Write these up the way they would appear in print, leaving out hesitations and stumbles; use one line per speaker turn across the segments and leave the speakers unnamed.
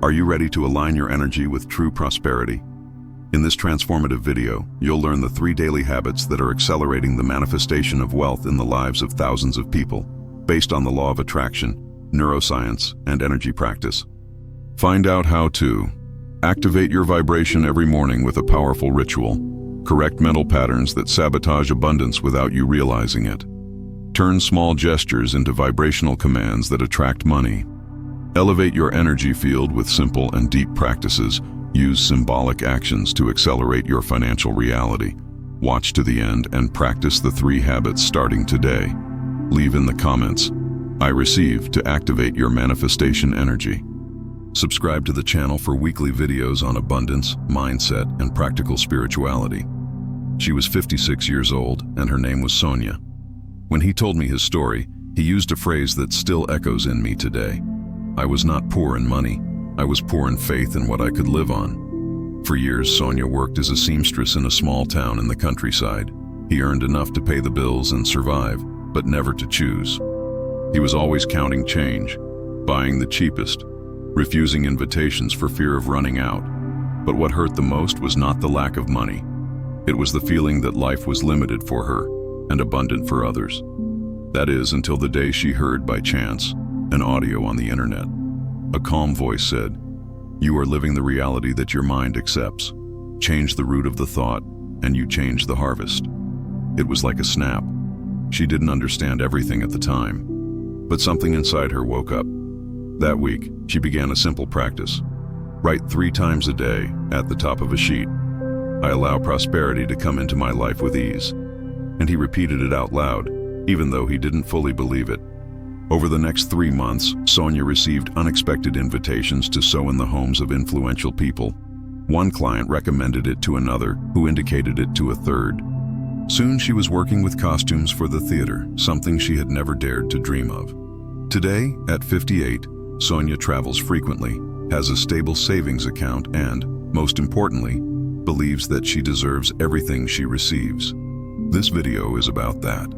Are you ready to align your energy with true prosperity? In this transformative video, you'll learn the 3 daily habits that are accelerating the manifestation of wealth in the lives of thousands of people, based on the law of attraction, neuroscience, and energy practice. Find out how to activate your vibration every morning with a powerful ritual, correct mental patterns that sabotage abundance without you realizing it, turn small gestures into vibrational commands that attract money, elevate your energy field with simple and deep practices, use symbolic actions to accelerate your financial reality. Watch to the end and practice the 3 habits starting today. Leave in the comments, "I receive," to activate your manifestation energy. Subscribe to the channel for weekly videos on abundance, mindset, and practical spirituality. She was 56 years old, and her name was Sonia. When he told me his story, he used a phrase that still echoes in me today. I was not poor in money. I was poor in faith in what I could live on. For years, Sonia worked as a seamstress in a small town in the countryside. He earned enough to pay the bills and survive, but never to choose. He was always counting change, buying the cheapest, refusing invitations for fear of running out. But what hurt the most was not the lack of money. It was the feeling that life was limited for her and abundant for others. That is, until the day she heard by chance an audio on the internet. A calm voice said, "You are living the reality that your mind accepts. Change the root of the thought, and you change the harvest." It was like a snap. She didn't understand everything at the time, but something inside her woke up. That week, she began a simple practice. Write 3 times a day at the top of a sheet, "I allow prosperity to come into my life with ease." And he repeated it out loud, even though he didn't fully believe it. Over the next 3 months, Sonia received unexpected invitations to sow in the homes of influential people. One client recommended it to another, who indicated it to a third. Soon she was working with costumes for the theater, something she had never dared to dream of. Today, at 58, Sonia travels frequently, has a stable savings account, and, most importantly, believes that she deserves everything she receives. This video is about that.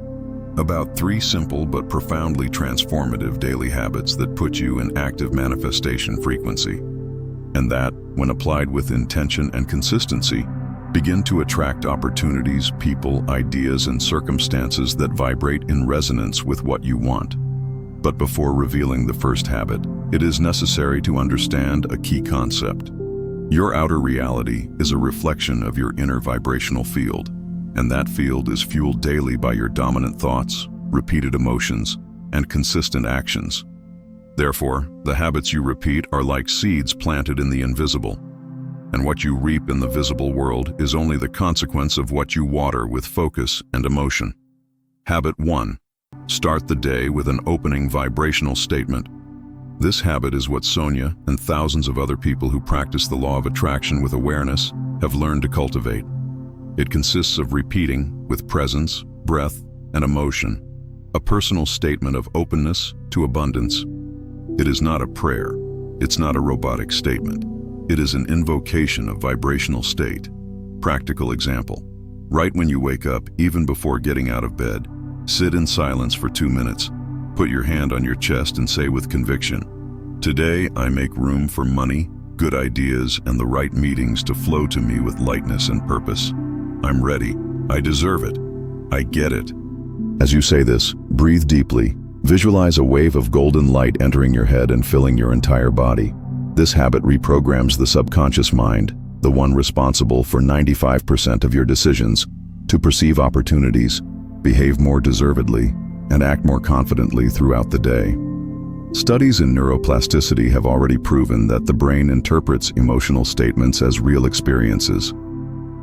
About 3 simple but profoundly transformative daily habits that put you in active manifestation frequency. And that, when applied with intention and consistency, begin to attract opportunities, people, ideas, and circumstances that vibrate in resonance with what you want. But before revealing the first habit, it is necessary to understand a key concept. Your outer reality is a reflection of your inner vibrational field, and that field is fueled daily by your dominant thoughts, repeated emotions, and consistent actions. Therefore, the habits you repeat are like seeds planted in the invisible, and what you reap in the visible world is only the consequence of what you water with focus and emotion. Habit 1. Start the day with an opening vibrational statement. This habit is what Sonia and thousands of other people who practice the law of attraction with awareness have learned to cultivate. It consists of repeating, with presence, breath, and emotion, a personal statement of openness to abundance. It is not a prayer. It's not a robotic statement. It is an invocation of vibrational state. Practical example. Right when you wake up, even before getting out of bed, sit in silence for 2 minutes. Put your hand on your chest and say with conviction, "Today I make room for money, good ideas, and the right meetings to flow to me with lightness and purpose. I'm ready. I deserve it. I get it." As you say this, breathe deeply. Visualize a wave of golden light entering your head and filling your entire body. This habit reprograms the subconscious mind, the one responsible for 95% of your decisions, to perceive opportunities, behave more deservedly, and act more confidently throughout the day. Studies in neuroplasticity have already proven that the brain interprets emotional statements as real experiences.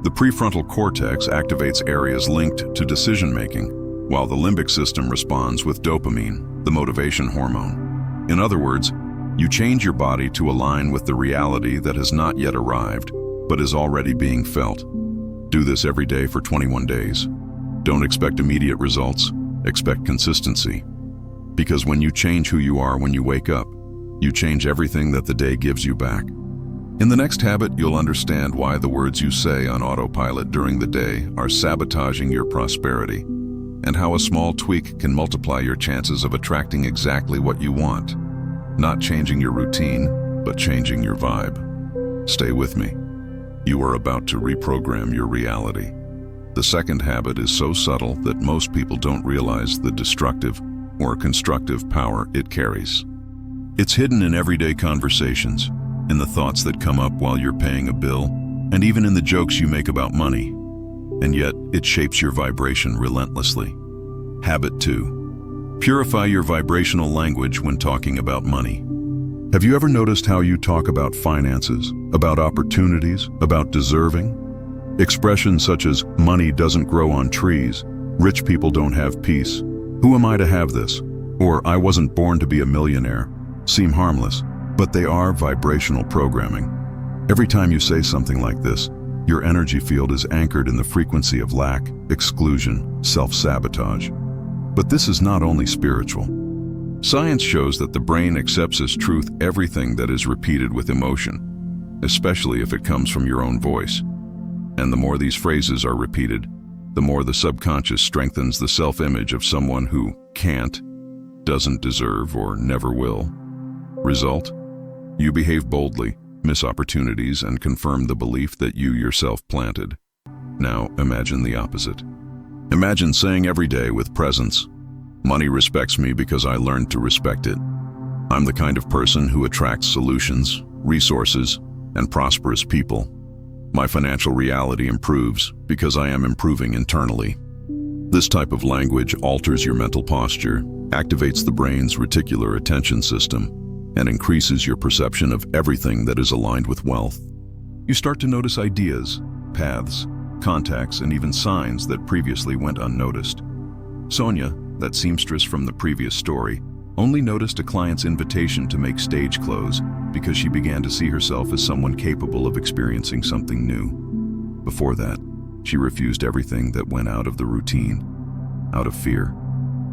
The prefrontal cortex activates areas linked to decision-making, while the limbic system responds with dopamine, the motivation hormone. In other words, you change your body to align with the reality that has not yet arrived, but is already being felt. Do this every day for 21 days. Don't expect immediate results, expect consistency. Because when you change who you are when you wake up, you change everything that the day gives you back. In the next habit, you'll understand why the words you say on autopilot during the day are sabotaging your prosperity, and how a small tweak can multiply your chances of attracting exactly what you want. Not changing your routine, but changing your vibe. Stay with me. You are about to reprogram your reality. The second habit is so subtle that most people don't realize the destructive or constructive power it carries. It's hidden in everyday conversations, in the thoughts that come up while you're paying a bill, and even in the jokes you make about money. And yet, it shapes your vibration relentlessly. Habit 2. Purify your vibrational language when talking about money. Have you ever noticed how you talk about finances, about opportunities, about deserving? Expressions such as, money doesn't grow on trees, rich people don't have peace, who am I to have this, or I wasn't born to be a millionaire, seem harmless, but they are vibrational programming. Every time you say something like this, your energy field is anchored in the frequency of lack, exclusion, self-sabotage. But this is not only spiritual. Science shows that the brain accepts as truth everything that is repeated with emotion, especially if it comes from your own voice. And the more these phrases are repeated, the more the subconscious strengthens the self-image of someone who can't, doesn't deserve, or never will. Result? You behave boldly, miss opportunities, and confirm the belief that you yourself planted. Now imagine the opposite. Imagine saying every day with presence, money respects me because I learned to respect it. I'm the kind of person who attracts solutions, resources, and prosperous people. My financial reality improves because I am improving internally. This type of language alters your mental posture, activates the brain's reticular attention system, and increases your perception of everything that is aligned with wealth. You start to notice ideas, paths, contacts, and even signs that previously went unnoticed. Sonia, that seamstress from the previous story, only noticed a client's invitation to make stage clothes because she began to see herself as someone capable of experiencing something new. Before that, she refused everything that went out of the routine, out of fear.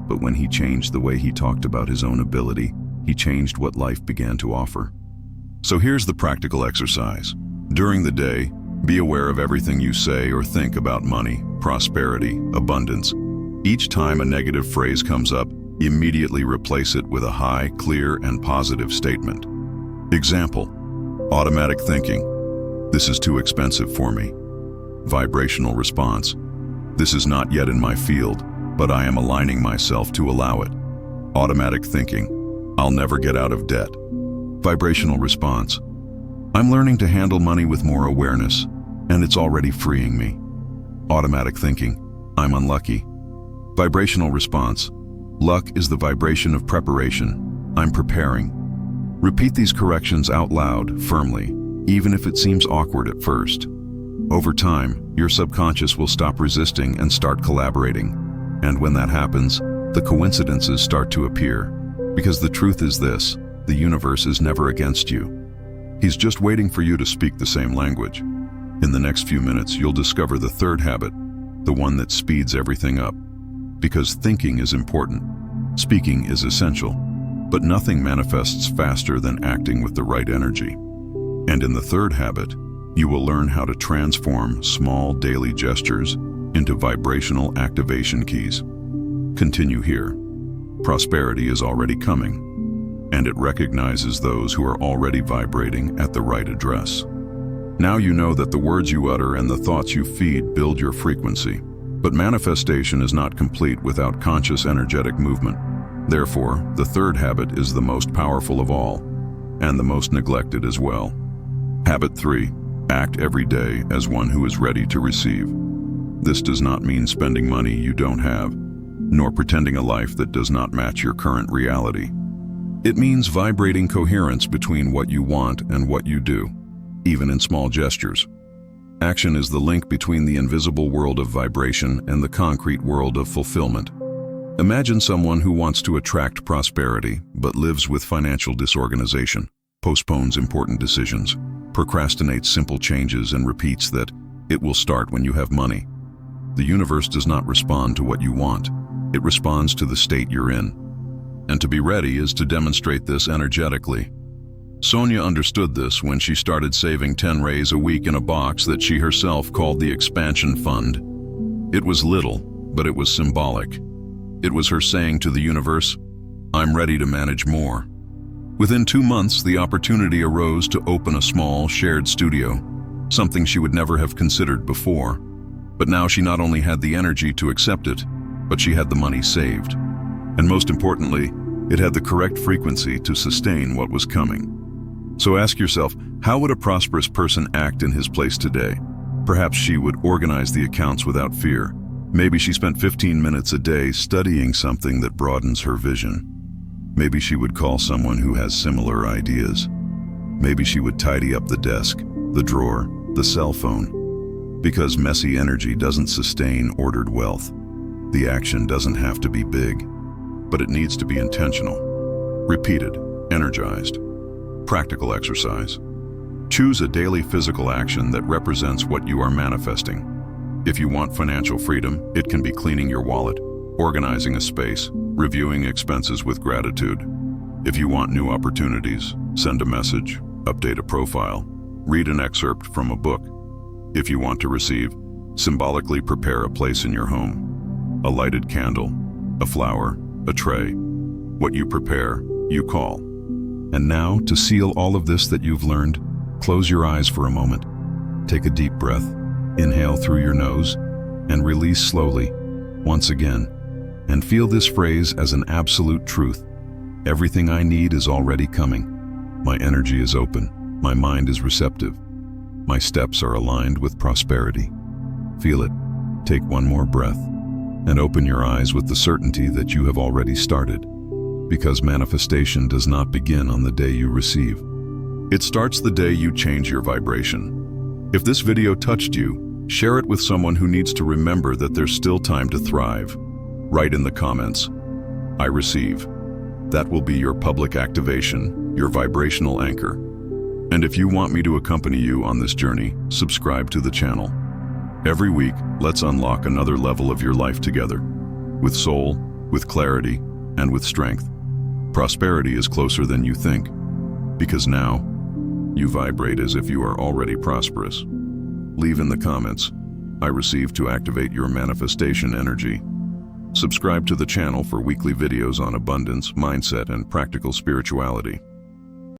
But when he changed the way he talked about his own ability, he changed what life began to offer. So here's the practical exercise. During the day, be aware of everything you say or think about money, prosperity, abundance. Each time a negative phrase comes up, immediately replace it with a high, clear, and positive statement. Example: automatic thinking, this is too expensive for me. Vibrational response, this is not yet in my field, but I am aligning myself to allow it. Automatic thinking, I'll never get out of debt. Vibrational response, I'm learning to handle money with more awareness, and it's already freeing me. Automatic thinking, I'm unlucky. Vibrational response, luck is the vibration of preparation. I'm preparing. Repeat these corrections out loud, firmly, even if it seems awkward at first. Over time, your subconscious will stop resisting and start collaborating. And when that happens, the coincidences start to appear. Because the truth is this, the universe is never against you. He's just waiting for you to speak the same language. In the next few minutes, you'll discover the third habit, the one that speeds everything up. Because thinking is important, speaking is essential, but nothing manifests faster than acting with the right energy. And in the third habit, you will learn how to transform small daily gestures into vibrational activation keys. Continue here. Prosperity is already coming, and it recognizes those who are already vibrating at the right address. Now you know that the words you utter and the thoughts you feed build your frequency. But manifestation is not complete without conscious energetic movement. Therefore, the third habit is the most powerful of all, and the most neglected as well. Habit 3. Act every day as one who is ready to receive. This does not mean spending money you don't have, nor pretending a life that does not match your current reality. It means vibrating coherence between what you want and what you do, even in small gestures. Action is the link between the invisible world of vibration and the concrete world of fulfillment. Imagine someone who wants to attract prosperity but lives with financial disorganization, postpones important decisions, procrastinates simple changes, and repeats that it will start when you have money. The universe does not respond to what you want. It responds to the state you're in. And to be ready is to demonstrate this energetically. Sonia understood this when she started saving 10 rays a week in a box that she herself called the Expansion Fund. It was little, but it was symbolic. It was her saying to the universe, I'm ready to manage more. Within 2 months, the opportunity arose to open a small, shared studio, something she would never have considered before. But now she not only had the energy to accept it, but she had the money saved. And most importantly, it had the correct frequency to sustain what was coming. So ask yourself, how would a prosperous person act in his place today? Perhaps she would organize the accounts without fear. Maybe she spent 15 minutes a day studying something that broadens her vision. Maybe she would call someone who has similar ideas. Maybe she would tidy up the desk, the drawer, the cell phone. Because messy energy doesn't sustain ordered wealth. The action doesn't have to be big, but it needs to be intentional, repeated, energized. Practical exercise. Choose a daily physical action that represents what you are manifesting. If you want financial freedom, it can be cleaning your wallet, organizing a space, reviewing expenses with gratitude. If you want new opportunities, send a message, update a profile, read an excerpt from a book. If you want to receive, symbolically prepare a place in your home. A lighted candle, a flower, a tray. What you prepare, you call. And now, to seal all of this that you've learned, close your eyes for a moment. Take a deep breath, inhale through your nose, and release slowly, once again. And feel this phrase as an absolute truth. Everything I need is already coming. My energy is open. My mind is receptive. My steps are aligned with prosperity. Feel it. Take one more breath, and open your eyes with the certainty that you have already started. Because manifestation does not begin on the day you receive. It starts the day you change your vibration. If this video touched you, share it with someone who needs to remember that there's still time to thrive. Write in the comments, "I receive." That will be your public activation, your vibrational anchor. And if you want me to accompany you on this journey, subscribe to the channel. Every week, let's unlock another level of your life together. With soul, with clarity, and with strength. Prosperity is closer than you think, because now, you vibrate as if you are already prosperous. Leave in the comments, "I receive," to activate your manifestation energy. Subscribe to the channel for weekly videos on abundance, mindset, and practical spirituality.